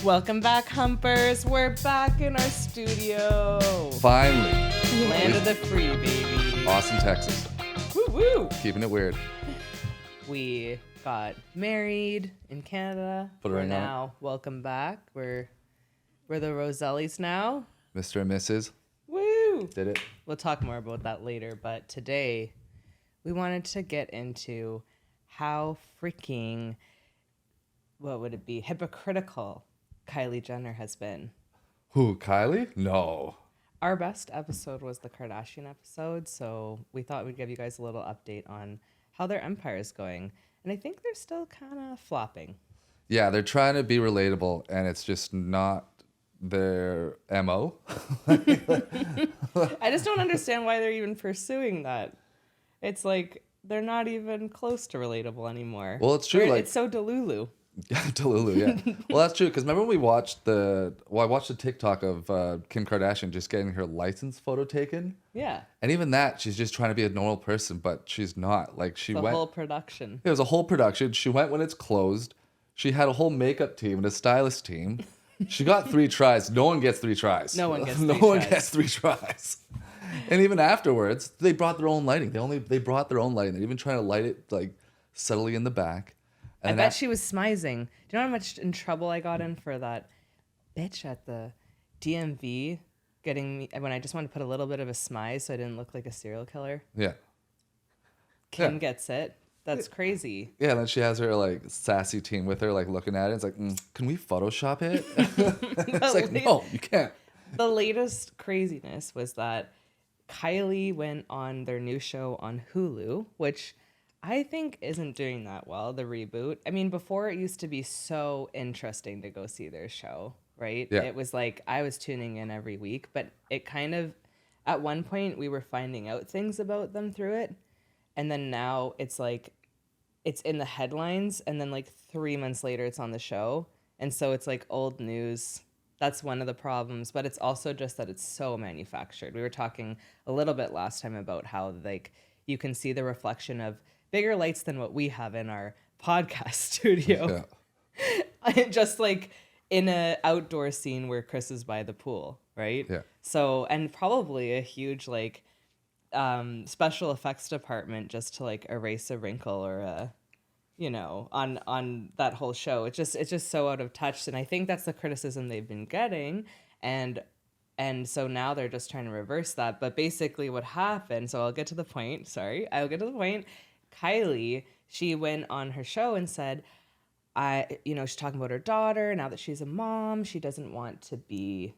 Welcome back, Humpers. We're back in our studio. Finally. Land of the free, baby. Austin, Texas. Woo woo. Keeping it weird. We got married in Canada. Put a ring on it. Now, welcome back. We're the Rosellis now. Mr. and Mrs. Woo. Did it. We'll talk more about that later, but today we wanted to get into how freaking, what would it be, hypocritical Kylie Jenner has been. Who, Kylie? No. Our best episode was the Kardashian episode, so we thought we'd give you guys a little update on how their empire is going. And I think they're still kind of flopping. Yeah, they're trying to be relatable, and it's just not their MO. I just don't understand why they're even pursuing that. It's like they're not even close to relatable anymore. Well, it's true. It's so Delulu. Delulu, yeah. Well, that's true, because remember when we watched I watched a TikTok of Kim Kardashian just getting her license photo taken? Yeah. And even that, she's just trying to be a normal person, but she's not. Like, she went... The whole production. It was a whole production. She went when it's closed. She had a whole makeup team and a stylist team. She got 3 tries. No one gets 3 tries. No one gets no 3 one tries. gets 3 tries. And even afterwards, they brought their own lighting. They brought their own lighting. They're even trying to light it like subtly in the back. I bet she was smizing. Do you know how much in trouble I got in for that bitch at the DMV getting me when I just wanted to put a little bit of a smize so I didn't look like a serial killer? Yeah. Kim gets it. That's crazy. Yeah, and then she has her like sassy team with her, like looking at it. It's like, can we Photoshop it? It's like, no, you can't. The latest craziness was that Kylie went on their new show on Hulu, which I think isn't doing that well, the reboot. I mean, before it used to be so interesting to go see their show, right? Yeah. It was like I was tuning in every week, but it kind of, at one point, we were finding out things about them through it. And then now it's like, it's in the headlines, and then like 3 months later, it's on the show. And so it's like old news. That's one of the problems, but it's also just that it's so manufactured. We were talking a little bit last time about how like you can see the reflection of bigger lights than what we have in our podcast studio. Yeah. Just like in a outdoor scene where Chris is by the pool, right? Yeah. So, and probably a huge like special effects department just to like erase a wrinkle or a, you know, on that whole show. It's just so out of touch. And I think that's the criticism they've been getting. And so now they're just trying to reverse that. But basically what happened, so I'll get to the point. Kylie, she went on her show and said, she's talking about her daughter. Now that she's a mom, she doesn't want to be,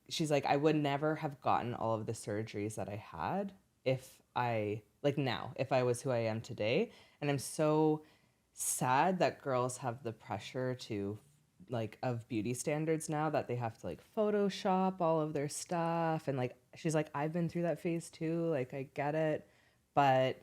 she's like, I would never have gotten all of the surgeries that I had if I was who I am today. And I'm so sad that girls have the pressure to like of beauty standards now that they have to like Photoshop all of their stuff. And like, she's like, I've been through that phase too. Like, I get it, but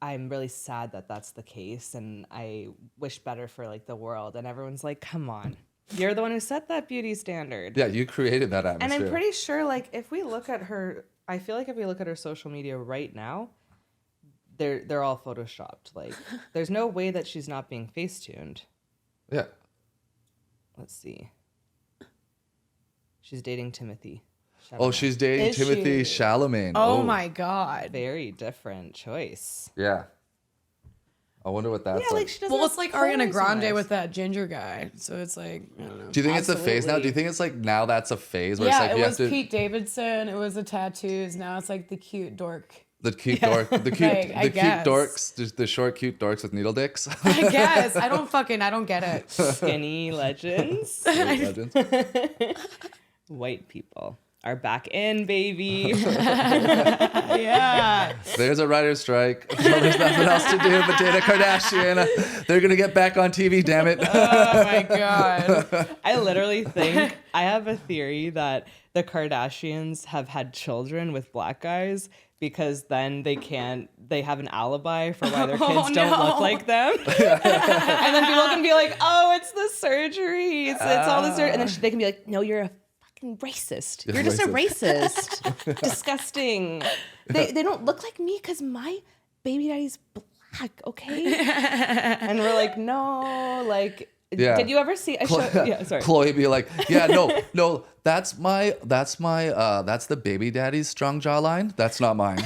I'm really sad that that's the case. And I wish better for like the world. And everyone's like, come on, you're the one who set that beauty standard. Yeah, you created that atmosphere. And I'm pretty sure like if we look at her, I feel like if we look at her social media right now, they're all photoshopped. Like, there's no way that she's not being face-tuned. Yeah. Let's see. She's dating Timothy Chalamet. Oh, she's dating Timothy Chalamet. Oh my God. Very different choice. Yeah. I wonder what that's like. She doesn't Well, it's like Ariana Grande eyes. with that ginger guy. So it's like, I don't know. Do you think it's a phase now? Absolutely. Do you think it's like now that's a phase where Yeah, it's like it you was have to Pete Davidson. It was the tattoos. Now it's like the cute dork. the cute dork, the cute Like, I the cute guess. dorks, the short cute dorks with needle dicks. I guess. I don't get it. Skinny legends. Legends. White people are back in, baby. Yeah. There's a writer's strike. So there's nothing else to do but date a Kardashian. They're gonna get back on TV, damn it. Oh my God. I literally think I have a theory that the Kardashians have had children with black guys because then they have an alibi for why their kids don't look like them. And then people can be like, oh, it's the surgery. It's all the surgery. And then they can be like, no, you're a fucking racist. You're just a racist. Disgusting. They don't look like me because my baby daddy's black, okay? And we're like, no, like, Yeah. Did you ever see? Yeah, sorry. Chloe be like, yeah, no, that's the baby daddy's strong jawline. That's not mine.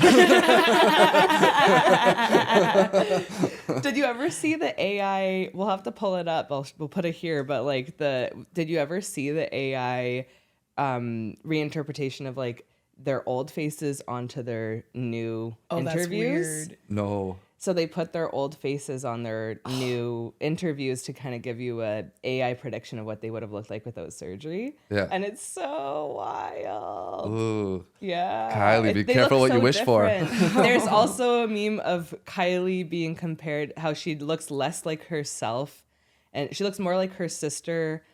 Did you ever see the AI? We'll have to pull it up. We'll put it here. But like did you ever see the AI reinterpretation of like their old faces onto their new interviews? That's weird. No. So they put their old faces on their new interviews to kind of give you a AI prediction of what they would have looked like without surgery. Yeah. And it's so wild. Ooh. Yeah. Kylie, be They careful look what you wish for. There's also a meme of Kylie being compared, how she looks less like herself. And she looks more like her sister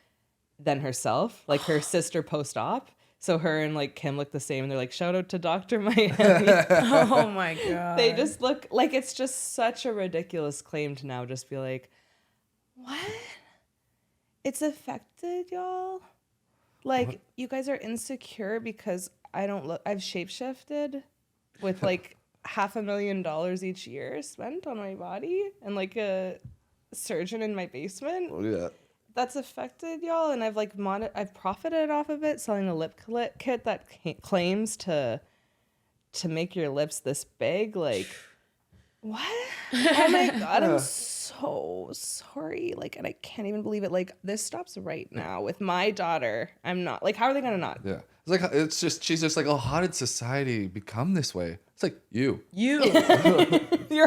than herself, like her sister post-op. So her and like Kim look the same, and they're like, shout out to Dr. Miami. Oh my god. They just look like, it's just such a ridiculous claim to now just be like, what? It's affected y'all? Like, what? You guys are insecure because I don't look, I've shapeshifted with like $500,000 each year spent on my body and like a surgeon in my basement. Oh, yeah. That's affected y'all, and I've like I've profited off of it, selling a lip kit that claims to make your lips this big. Like, what? Oh my god, I'm so sorry. Like, and I can't even believe it. Like, this stops right now with my daughter. I'm not like, how are they gonna not? Yeah, it's just she's just like, oh, how did society become this way? It's like you, your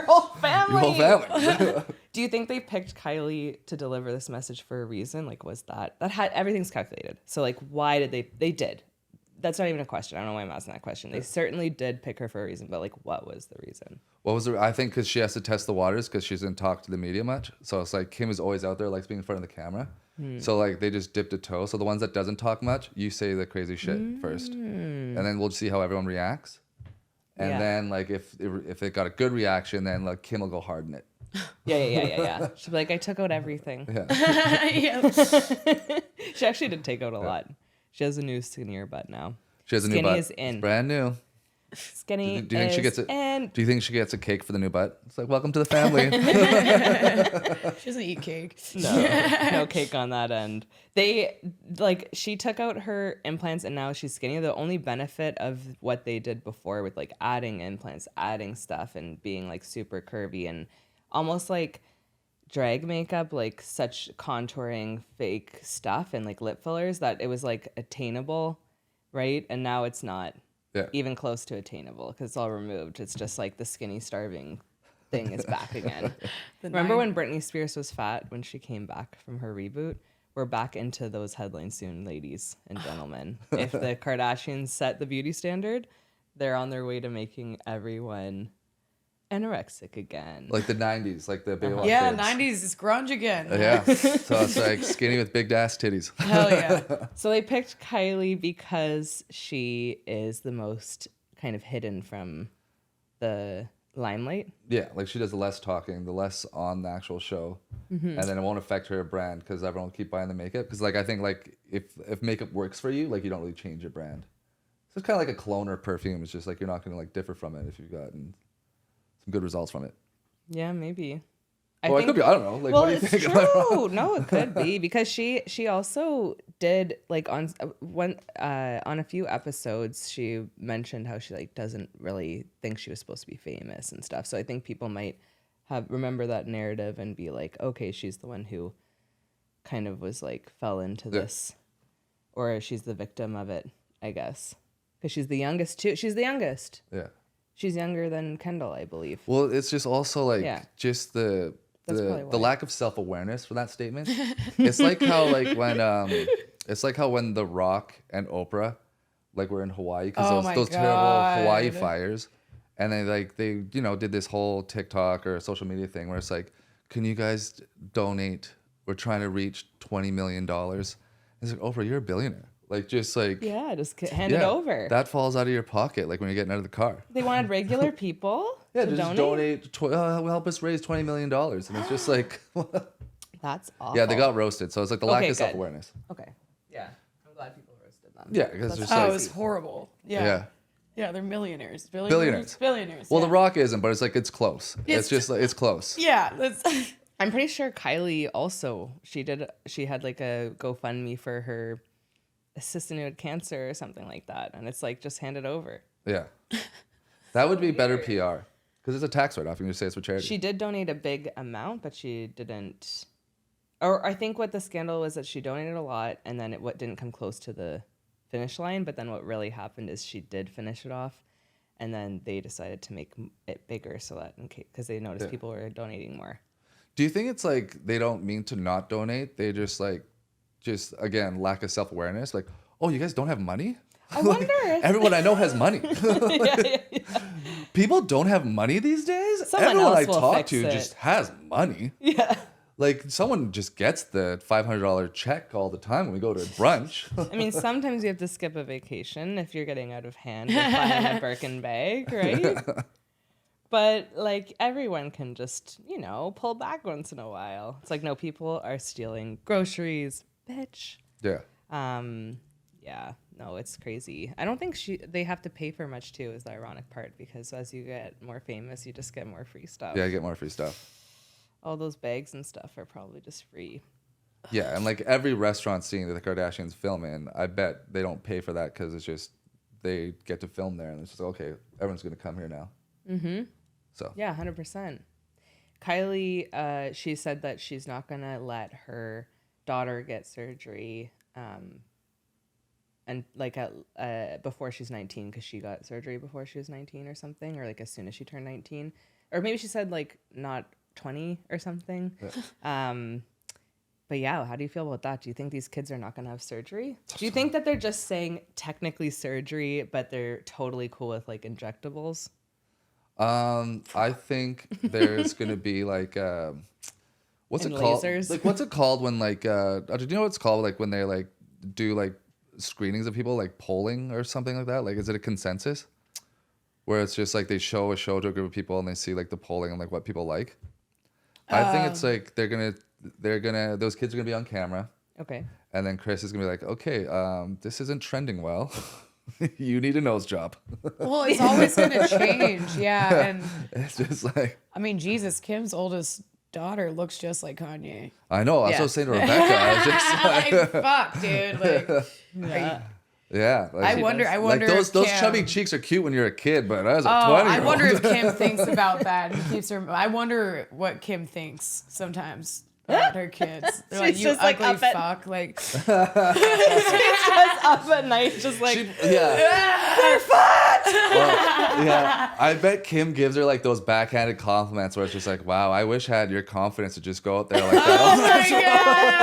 whole family. Your whole family. Do you think they picked Kylie to deliver this message for a reason? Like, was that had everything's calculated? So, like, why did they did? That's not even a question. I don't know why I'm asking that question. They certainly did pick her for a reason, but like, what was the reason? What was I think because she has to test the waters because she doesn't talk to the media much. So it's like Kim is always out there, likes being in front of the camera. So like they just dipped a toe. So the ones that doesn't talk much, you say the crazy shit first, and then we'll see how everyone reacts. And then like if it got a good reaction, then like Kim will go hard in it. Yeah. She'll be like, I took out everything. Yeah. She actually did take out a lot. She has a new skinnier butt now. She has a Skinny new butt. is in. It's brand new. Skinny Do you think she gets it? And do you think she gets a cake for the new butt? It's like, welcome to the family. She doesn't eat cake. no cake on that end. She took out her implants and now she's skinny. The only benefit of what they did before with like adding implants, adding stuff, and being like super curvy and almost like drag makeup, like such contouring fake stuff and like lip fillers that it was like attainable, right? And now it's not even close to attainable because it's all removed. It's just like the skinny starving thing is back again. Remember when Britney Spears was fat when she came back from her reboot? We're back into those headlines soon, ladies and gentlemen. If the Kardashians set the beauty standard, they're on their way to making everyone anorexic again. Like the 90s, like the Baywatch Yeah, babes. 90s is grunge again. Yeah. So it's like skinny with big ass titties. Hell yeah. So they picked Kylie because she is the most kind of hidden from the limelight. Yeah, like she does the less talking, the less on the actual show. And then it won't affect her brand because everyone will keep buying the makeup. Because like I think like if makeup works for you, like you don't really change your brand. So it's kind of like a cologne or perfume. It's just like you're not going to like differ from it if you've gotten some good results from it. Yeah, maybe. It could be. I don't know. Like, well, what do you it's think? true. No, it could be because she also did like on a few episodes she mentioned how she like doesn't really think she was supposed to be famous and stuff. So I think people might remember that narrative and be like, okay, she's the one who kind of was like fell into this, or she's the victim of it, I guess, because she's the youngest too. She's the youngest. Yeah. She's younger than Kendall, I believe. Well, it's just also like just the lack of self-awareness for that statement. It's like how when The Rock and Oprah like were in Hawaii because those terrible Hawaii fires, and they did this whole TikTok or social media thing where it's like, can you guys donate? We're trying to reach $20 million. It's like, Oprah, you're a billionaire. Like, just like... Yeah, just hand it over. That falls out of your pocket, like, when you're getting out of the car. They wanted regular people to just donate help us raise $20 million. And it's just like... That's awful. Yeah, they got roasted. So it's like the lack of self-awareness. Okay. Yeah. I'm glad people roasted them. Yeah, because it's just it was horrible. Yeah. Yeah, they're millionaires. Billionaires. Well, The Rock isn't, but it's like, it's close. It's just like, it's close. Yeah. I'm pretty sure Kylie also, she had like a GoFundMe for her assistant who had cancer or something like that. And it's like, just hand it over. Yeah. That would be better PR. Because it's a tax write-off. You can just say it's for charity. She did donate a big amount, but she didn't. Or I think what the scandal was that she donated a lot and then what didn't come close to the finish line. But then what really happened is she did finish it off. And then they decided to make it bigger so that because they noticed people were donating more. Do you think it's like they don't mean to not donate? They just again, lack of self-awareness. Like, oh, you guys don't have money? I wonder if everyone I know has money. yeah. People don't have money these days? Someone Everyone else I will talk fix to it. just has money. Yeah. Like, someone just gets the $500 check all the time when we go to brunch. I mean, sometimes you have to skip a vacation if you're getting out of hand with buying a Birkin bag, right? But, like, everyone can just, pull back once in a while. It's like, no, people are stealing groceries, bitch. Yeah. Yeah, no, it's crazy. I don't think they have to pay for much, too, is the ironic part, because as you get more famous, you just get more free stuff. Yeah, I get more free stuff. All those bags and stuff are probably just free. Yeah, and like every restaurant scene that the Kardashians film in, I bet they don't pay for that because it's just they get to film there and it's just okay, everyone's gonna come here now. Mm-hmm. So yeah, 100%. Kylie, she said that she's not gonna let her daughter get surgery, and like before she's 19 because she got surgery before she was 19 or something, or like as soon as she turned 19, or maybe she said like not 20 or something. Yeah. But yeah, how do you feel about that? Do you think these kids are not going to have surgery? Do you think that they're just saying technically surgery, but they're totally cool with like injectables? I think there's going to be like, what's And it called? lasers? Like, what's it called when like, do you know what it's called? Like when they like do like screenings of people, like polling or something like that? Like, is it a consensus? Where it's just like they show a show to a group of people and they see like the polling and like what people like. I think it's like they're gonna those kids are gonna be on camera. Okay. And then Chris is gonna be like, okay, this isn't trending well. You need a nose job. Well, it's always going to change. Yeah. And It's just like, I mean, Jesus, Kim's oldest daughter looks just like Kanye. I know. I was Yeah. also saying to Rebecca, I was just like, Like, fuck, dude. Like, Yeah. yeah. Like, I wonder like those if Kim, chubby cheeks are cute when you're a kid, but as a 20-year-old. I wonder if Kim thinks about that and keeps her. I wonder what Kim thinks sometimes about her kids. They're like, She's you just, like, ugly up at- fuck. Like, She's just up at night, just like, Yeah. they're fat. Well, yeah. I bet Kim gives her like those backhanded compliments where it's just like, wow, I wish I had your confidence to just go out there like that.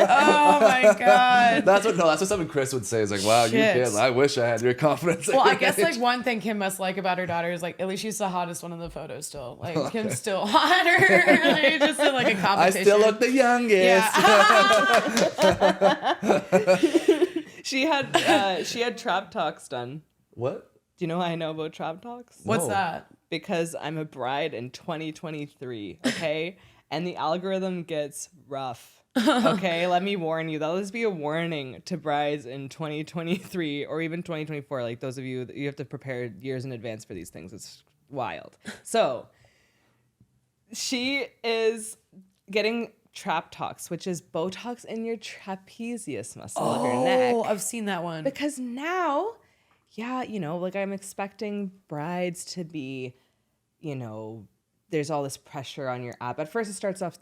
oh my god. That's what something Chris would say is like, wow, you Shit. kid, I wish I had your confidence. Well, I guess like one thing Kim must like about her daughter is like at least she's the hottest one in the photo still. Like Kim's still hotter. Like, just in, like a I competition. still look the youngest. Yeah. She had Traptox done. What? Do you know how I know about Traptox? What's No. that? Because I'm a bride in 2023, okay? And the algorithm gets rough. Okay, let me warn you. That'll just be a warning to brides in 2023 or even 2024. Like those of you, you have to prepare years in advance for these things. It's wild. So she is getting Traptox, which is Botox in your trapezius muscle of your neck. Oh, I've seen that one. Because now, yeah, like I'm expecting brides to be, there's all this pressure on your app. At first, it starts off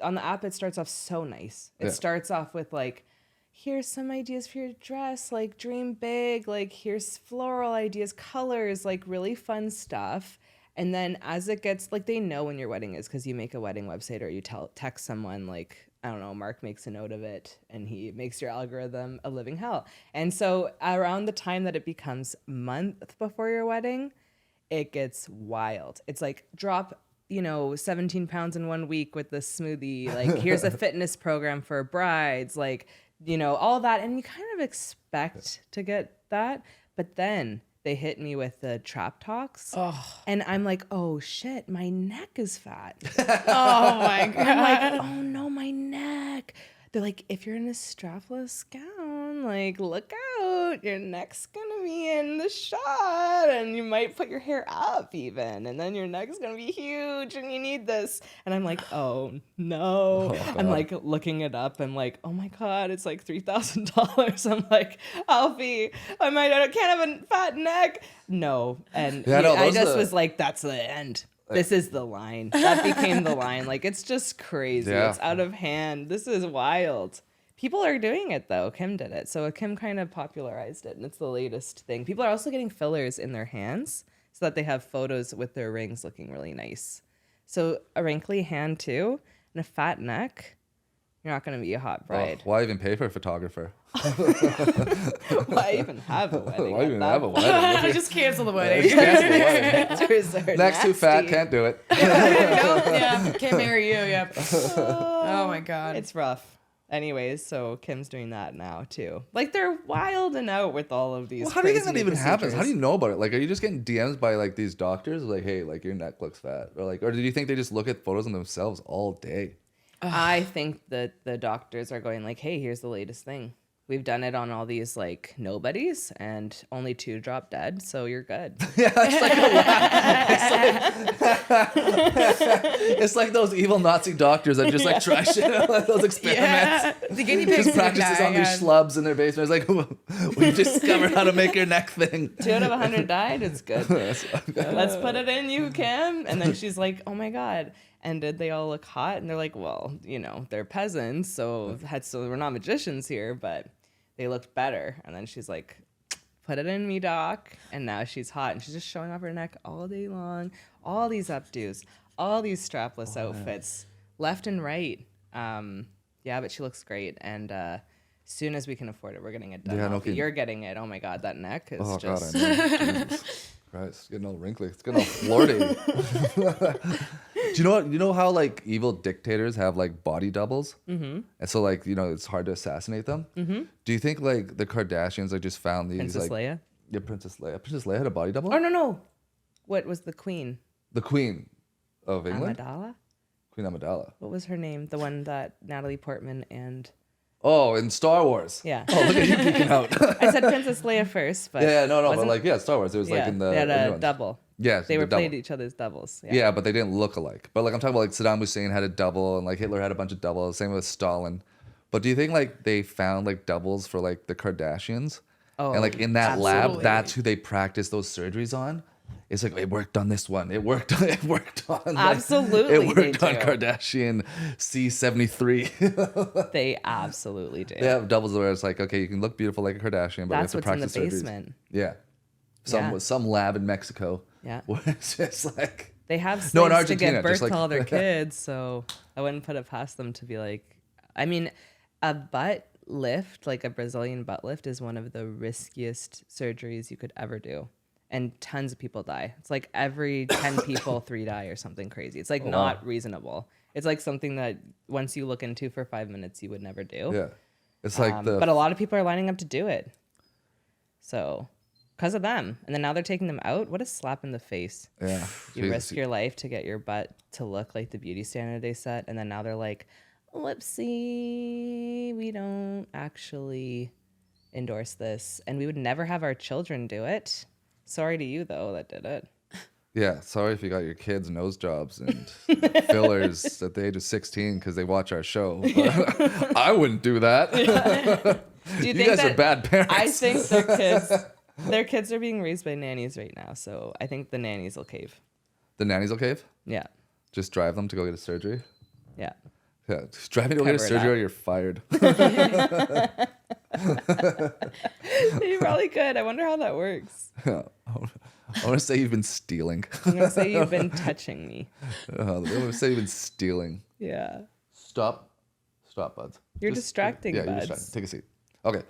so nice. It Yeah. starts off with like, here's some ideas for your dress, like dream big, like here's floral ideas, colors, like really fun stuff. And then as it gets, like they know when your wedding is because you make a wedding website or you text someone like, I don't know, Mark makes a note of it and he makes your algorithm a living hell. And so around the time that it becomes month before your wedding, it gets wild. It's like drop 17 pounds in 1 week with this smoothie. Like, here's a fitness program for brides. Like, all that. And you kind of expect to get that. But then they hit me with the Traptox. Oh. And I'm like, oh, shit, my neck is fat. Oh my god. I'm like, oh, no, my neck. They're like, if you're in a strapless gown, like, look out. Your neck's going to be in the shot, and you might put your hair up even, and then your neck's gonna be huge, and you need this. And I'm like, oh no. I'm like looking it up. I'm like, oh my God, it's like $3,000. I'm like, Alfie, I can't have a fat neck. No. And I just was like, that's the end. This is the line. That became the line. Like, it's just crazy. Yeah. It's out of hand. This is wild. People are doing it, though. Kim did it. So Kim kind of popularized it, and it's the latest thing. People are also getting fillers in their hands so that they have photos with their rings looking really nice. So a wrinkly hand, too, and a fat neck, you're not going to be a hot bride. Why even pay for a photographer? Why even have a wedding? Why even have a wedding? Just cancel the wedding. Cancel the wedding. Pictures are Next too fat, nasty. can't do it. Nope, yeah, can't marry you. Yep. Oh my God. It's rough. Anyways, so Kim's doing that now too. Like, they're wilding out with all of these. Well, how do you think that crazy even happens? How do you procedures. know about it? Like, are you just getting DMs by like these doctors, like, hey, like your neck looks fat, or do you think they just look at photos of themselves all day? I think that the doctors are going like, hey, here's the latest thing. We've done it on all these like nobodies, and only 2 dropped dead, so you're good. Yeah, it's like those evil Nazi doctors that just like try shit, like those experiments. Yeah. The guinea pigs Just practices on these schlubs in their basement. It's like, we discovered how to make your neck thing. 2 out of 100 died. It's good. Let's put it in you, Kim. And then she's like, oh my God. And did they all look hot? And they're like, well, you know, they're peasants, so we're not magicians here, but they looked better. And then she's like, put it in me, doc. And now she's hot, and she's just showing off her neck all day long. All these updos, all these strapless outfits, left and right. Yeah, but she looks great. And soon as we can afford it, we're getting it done. Yeah, no Alfie, kidding. you're getting it. Oh my God, that neck is Oh just. God, I know. Jesus Christ, it's getting all wrinkly. It's getting all flirty. Do you know how like evil dictators have like body doubles? Mm-hmm. And so like, you know, it's hard to assassinate them. Mm-hmm. Do you think like the Kardashians like just found these Princess like Leia? Yeah, Princess Leia. Princess Leia had a body double? Oh, no. What was the queen? The Queen of England? Amidala? Queen Amidala. What was her name? The one that Natalie Portman and... Oh, in Star Wars. Yeah. Oh, look at you peeking out. I said Princess Leia first, but... Yeah, no, but wasn't- like, yeah, Star Wars. It was like yeah, in the... they had the new a ones. double. Yeah, They the were double. played each other's doubles. Yeah, but they didn't look alike. But like I'm talking about like Saddam Hussein had a double and like Hitler had a bunch of doubles. Same with Stalin. But do you think like they found like doubles for like the Kardashians? Oh, and like in that absolutely. lab, that's who they practice those surgeries on. It's like it worked on this one. It worked on like, Absolutely, it worked they on do. Kardashian C73. They absolutely do. They have doubles where it's like, okay, you can look beautiful like a Kardashian, but That's you have what's to in the practice surgeries. basement. Yeah. Yeah. Some lab in Mexico. Yeah. Where it's just like They have No, in slaves to give Argentina, birth just like- to all their kids, so I wouldn't put it past them to be like... I mean, a butt lift, like a Brazilian butt lift, is one of the riskiest surgeries you could ever do. And tons of people die. It's like every 10 people, 3 die or something crazy. It's like not reasonable. It's like something that once you look into for 5 minutes, you would never do. yeah. It's like But a lot of people are lining up to do it. So, because of them. And then now they're taking them out. What a slap in the face. yeah. You Jesus. risk your life to get your butt to look like the beauty standard they set. And then now they're like, whoopsie, we don't actually endorse this. And we would never have our children do it. Sorry to you, though, that did it. Yeah, sorry if you got your kids nose jobs and fillers at the age of 16 because they watch our show. But I wouldn't do that. Do you You think guys that, are bad parents. I think their kids are being raised by nannies right now. So I think the nannies will cave. The nannies will cave? Yeah. Just drive them to go get a surgery? Yeah. Yeah, just drive me to go get a Cover it surgery up. or you're fired. You probably could. I wonder how that works. I want to say you've been stealing. I'm going to say you've been touching me. I want to say you've been stealing. Yeah. Stop, buds. You're distracting, yeah, buds. you're distracting. Take a seat. Okay,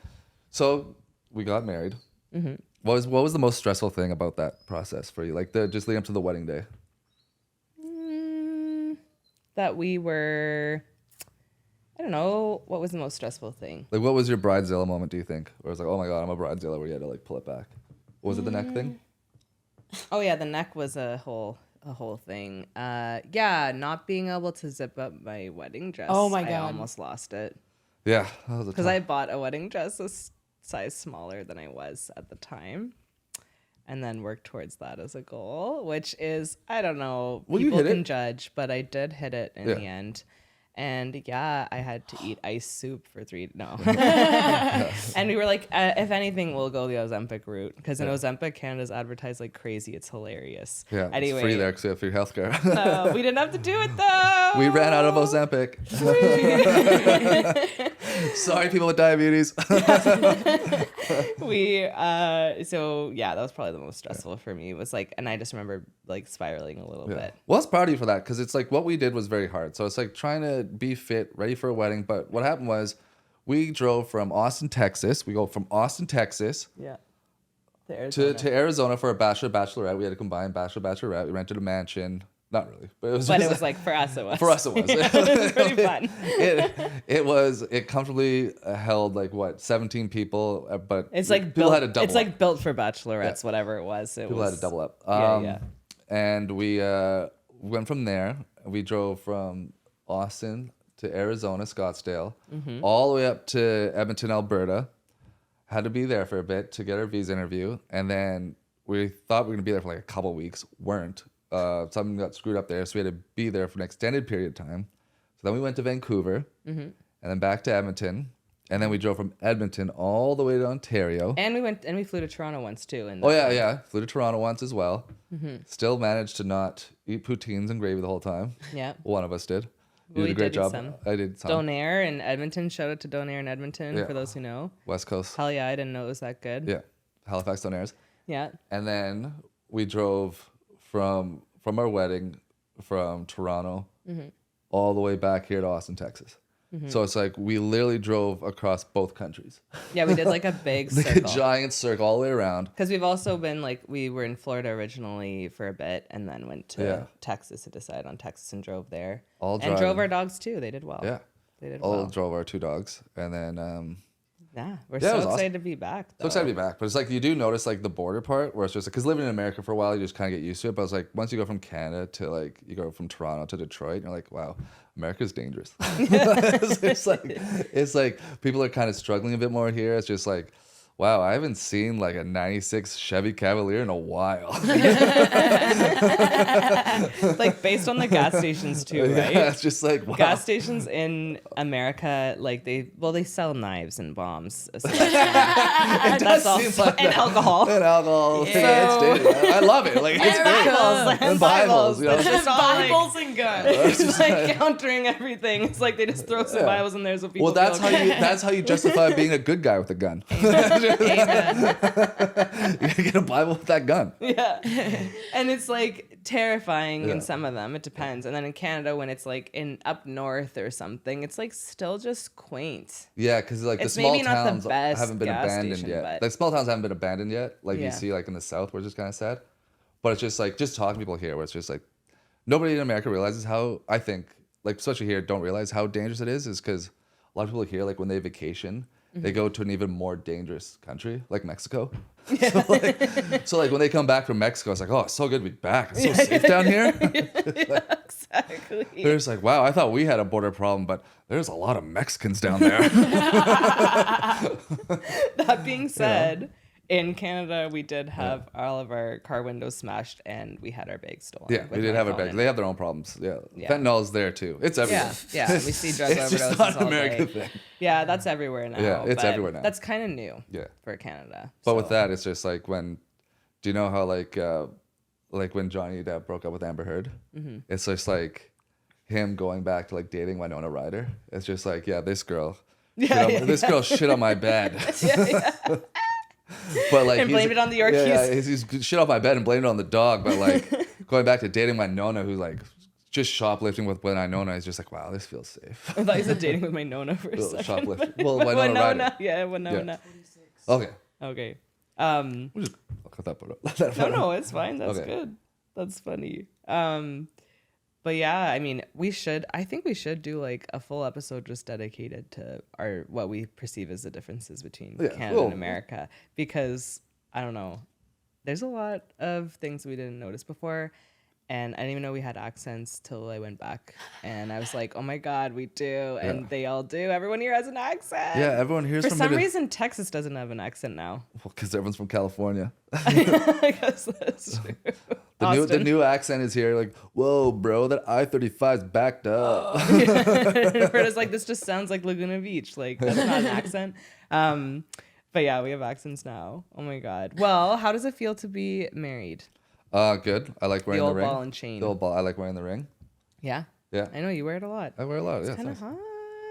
so we got married. Mm-hmm. What was the most stressful thing about that process for you? Like just leading up to the wedding day. That we were, I don't know, what was the most stressful thing? Like, what was your bridezilla moment? Do you think, or was like, oh my god, I'm a bridezilla, where you had to like pull it back? Was it the neck thing? Oh yeah, the neck was a whole thing. Yeah, not being able to zip up my wedding dress. Oh my I God. almost lost it Yeah, that was a because tough- I bought a wedding dress size smaller than I was at the time. And then work towards that as a goal, which is, I don't know, Well, you people hit can it. judge, but I did hit it in Yeah. the end. And yeah, I had to eat ice soup for 3, no. And we were like, if anything, we'll go the Ozempic route. Because in Ozempic, Canada's advertised like crazy. It's hilarious. Yeah, Anyway. it's free there because we have free healthcare. No, we didn't have to do it though. We ran out of Ozempic. Sorry, people with diabetes. So yeah, that was probably the most stressful for me. It was like, and I just remember like spiraling a little bit. Well, I was proud of you for that because it's like what we did was very hard. So it's like trying to be fit, ready for a wedding. But what happened was we drove from Austin, Texas. We go from Austin, Texas Yeah. to Arizona for a bachelorette. We had a combined bachelorette. We rented a mansion. Not really, but it was. But just it was like for us, it was. for us, it was. Yeah, it was pretty fun. It comfortably held like what 17 people, but It's like people built, had to double. It's like built for bachelorettes, whatever it was. People had to double up. Yeah. And we went from there. We drove from Austin to Arizona, Scottsdale, all the way up to Edmonton, Alberta. Had to be there for a bit to get our visa interview. And then we thought we were going to be there for like a couple weeks. Weren't. Something got screwed up there. So we had to be there for an extended period of time. So then we went to Vancouver and then back to Edmonton. And then we drove from Edmonton all the way to Ontario. And we flew to Toronto once too. And Oh, yeah. Flew to Toronto once as well. Still managed to not eat poutines and gravy the whole time. Yeah. One of us did. You We did a great did eat job. some. I did some. Donair in Edmonton. Shout out to Donair in Edmonton Yeah. for those who know. West Coast. Hell yeah, I didn't know it was that good. Yeah. Halifax Donairs. Yeah. And then we drove from our wedding from Toronto all the way back here to Austin, Texas. So it's like we literally drove across both countries. Yeah, we did like a big Like a circle. giant circle all the way around. Because we've also been like, we were in Florida originally for a bit and then went to Texas to decide on Texas and drove there. All and driving. drove our dogs too. They did well. Yeah. They did All well. drove our 2 dogs. And then We're it so was excited awesome. to be back. So excited to be back, but it's like you do notice like the border part where it's just because living in America for a while, you just kind of get used to it. But it's like once you go from Canada to like you go from Toronto to Detroit, you're like, wow, America's dangerous. it's like people are kind of struggling a bit more here. It's just like, wow, I haven't seen like a '96 Chevy Cavalier in a while. Like based on the gas stations too, right? Yeah, it's just like wow. Gas stations in America, like they sell knives and bombs. It That's does all. seem like And that. alcohol. And alcohol. Yeah, So- it's dangerous. I love it. Like it's And great. Bibles. And Bibles, you know. It's just all like, Bibles and guns. it's like countering everything. It's like they just throw some Bibles in there so people Well, that's feel how you justify being a good guy with a gun. Amen. You get a Bible with that gun. Yeah. And it's like terrifying Yeah. in some of them. It depends. And then in Canada, when it's like in up north or something, it's like still just quaint. Yeah, because like the It's small maybe not the towns best haven't been gas abandoned station, yet. but- Like small towns haven't been abandoned yet. Like Yeah. you see like in the South, where it's just kind of sad. But it's just like just talking to people here, where it's just like nobody in America realizes how I think like especially here don't realize how dangerous it is because a lot of people here like when they vacation. They go to an even more dangerous country, like Mexico. So like when they come back from Mexico, it's like, oh, it's so good to be back. It's so safe down here. Exactly. They're just like, wow, I thought we had a border problem, but there's a lot of Mexicans down there. That being said, in Canada, we did have all of our car windows smashed and we had our bags stolen. Yeah, with we did my have a phone bag. in They it. have their own problems. Yeah. Yeah. Fentanyl's there too. It's everywhere. Yeah, we see drug It's overdoses just not an all American day. thing. Yeah, that's everywhere now. Yeah, it's but everywhere now. That's kind of new. Yeah. For Canada. But So- with that, it's just like when, do you know how like when Johnny Depp broke up with Amber Heard? Mm-hmm. It's just like him going back to like dating Winona Ryder. It's just like, yeah, this girl. This girl shit on my bed. But like And blamed it on the Yorkies. Yeah, he's shit off my bed and blamed it on the dog. But like going back to dating Winona, who's like just shoplifting with Winona, is just like, wow, this feels safe. I thought you said dating with my Nona for a Little second. shoplifting. Well, Winona Ryder. Yeah, Winona. Okay. Okay. We'll just I'll cut that part out. No, it's fine. That's Okay. good. That's funny. But yeah, I mean, I think we should do like a full episode just dedicated to what we perceive as the differences between Canada well, and America, because I don't know, there's a lot of things we didn't notice before. And I didn't even know we had accents till I went back. And I was like, oh my God, we do. And they all do. Everyone here has an accent. Yeah, everyone here's For from some reason, Texas doesn't have an accent now. Well, because everyone's from California. I guess that's true. The new accent is here, like, whoa, bro, that I-35 is backed up. It's like, this just sounds like Laguna Beach. Like, that's not an accent. But yeah, we have accents now. Oh my God. Well, how does it feel to be married? Good. I like wearing the old ring. ball and chain. The old ball. I like wearing the ring. Yeah. Yeah. I know you wear it a lot. I wear a lot. Yeah. Kind of hot.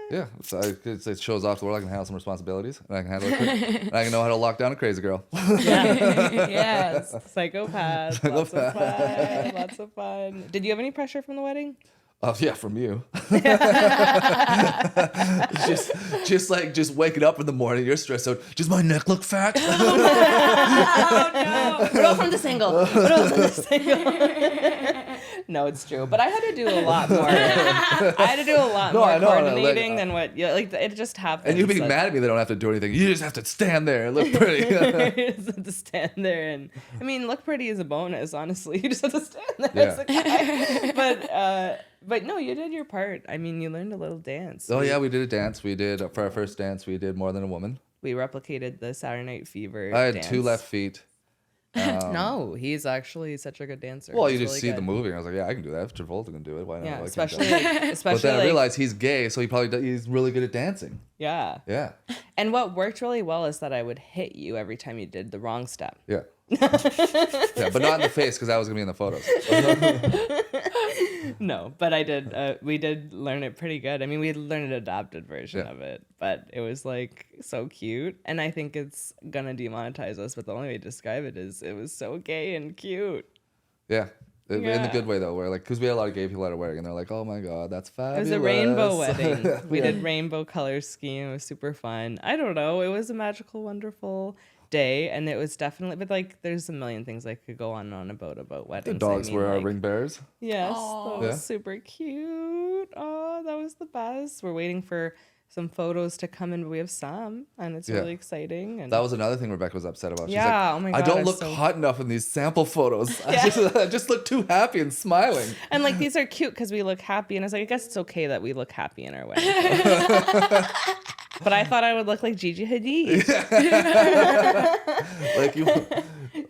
Yeah. So it shows off the world. I can handle some responsibilities, and I can handle it. And I can know how to lock down a crazy girl. Yeah. Yes. Psychopath. Lots of fun. Lots of fun. Did you have any pressure from the wedding? Oh yeah, from you. just waking up in the morning, you're stressed out. Does my neck look fat? Oh no! Roll from this angle. Roll from this angle. No, it's true. But I had to do a lot more. I had to do a lot more coordinating than what. Yeah, like it just happened. And you being mad at me, they don't have to do anything. You just have to stand there and look pretty. You just have to stand there, and I mean, look pretty is a bonus. Honestly, you just have to stand there as a guy. But no, you did your part. I mean, you learned a little dance. Oh yeah, we did a dance. We did for our first dance. We did More Than a Woman. We replicated the Saturday Night Fever. I had dance. 2 left feet. No, he's actually such a good dancer. Well, you He's just really see good. the movie, and I was like, yeah, I can do that. If Travolta can do it, why not? Yeah, Why especially can't I? especially. But then I like, realized he's gay, so he's really good at dancing. yeah. Yeah. And what worked really well is that I would hit you every time you did the wrong step. Yeah. Yeah, but not in the face because I was gonna be in the photos. No, but I did. We did learn it pretty good. I mean, we learned an adapted version of it, but it was like so cute. And I think it's gonna demonetize us, but the only way to describe it is it was so gay and cute. Yeah. In the Yeah. good way though, where like, because we had a lot of gay people that are wearing, and they're like, "Oh my god, that's It fabulous." was a rainbow wedding. We did rainbow color scheme. It was super fun. I don't know. It was a magical, wonderful day, and it was definitely. But like, there's a million things I could go on and on about weddings. The dogs I mean, were our like, ring bearers. Yes, Aww. that was Yeah. super cute. Oh, that was the best. We're waiting for some photos to come in, but we have some, and it's Yeah. really exciting. And That was another thing Rebecca was upset about. She's Yeah, like, oh my I God, don't I'm look so- hot enough in these sample photos. I just look too happy and smiling. and like these are cute because we look happy, and I was like, I guess it's okay that we look happy in our wedding. But I thought I would look like Gigi Hadid. Like you.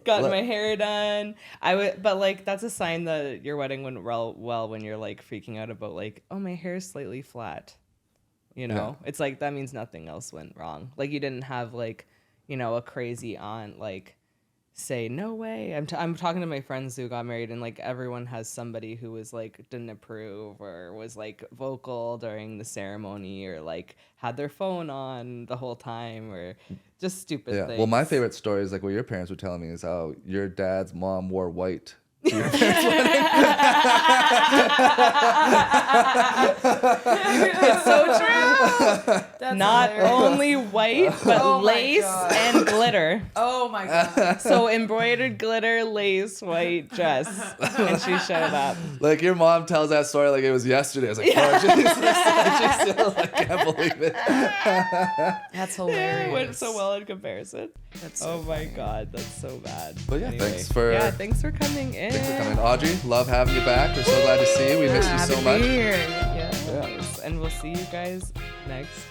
Got my hair done. But like that's a sign that your wedding went well when you're like freaking out about like, oh, my hair is slightly flat. You know, it's like that means nothing else went wrong. Like you didn't have like, you know, a crazy aunt like say no way. I'm talking to my friends who got married, and like everyone has somebody who was like didn't approve or was like vocal during the ceremony or like had their phone on the whole time or just stupid Yeah. things. Well, my favorite story is like what your parents were telling me is how your dad's mom wore white. It's so true. That's Not hilarious. only white, but Oh my lace God. and glitter. Oh my god. So embroidered glitter, lace, white dress. And she showed up. Like your mom tells that story like it was yesterday. I was like, "Fuck," she still like, can't believe it. That's It hilarious. went so well in comparison. That's so Oh my funny. God, that's so bad. But yeah, Anyway. thanks for coming in. thanks for coming, Audrey. Love having you back. We're so glad to see you. We missed you so much. Yes. And we'll see you guys next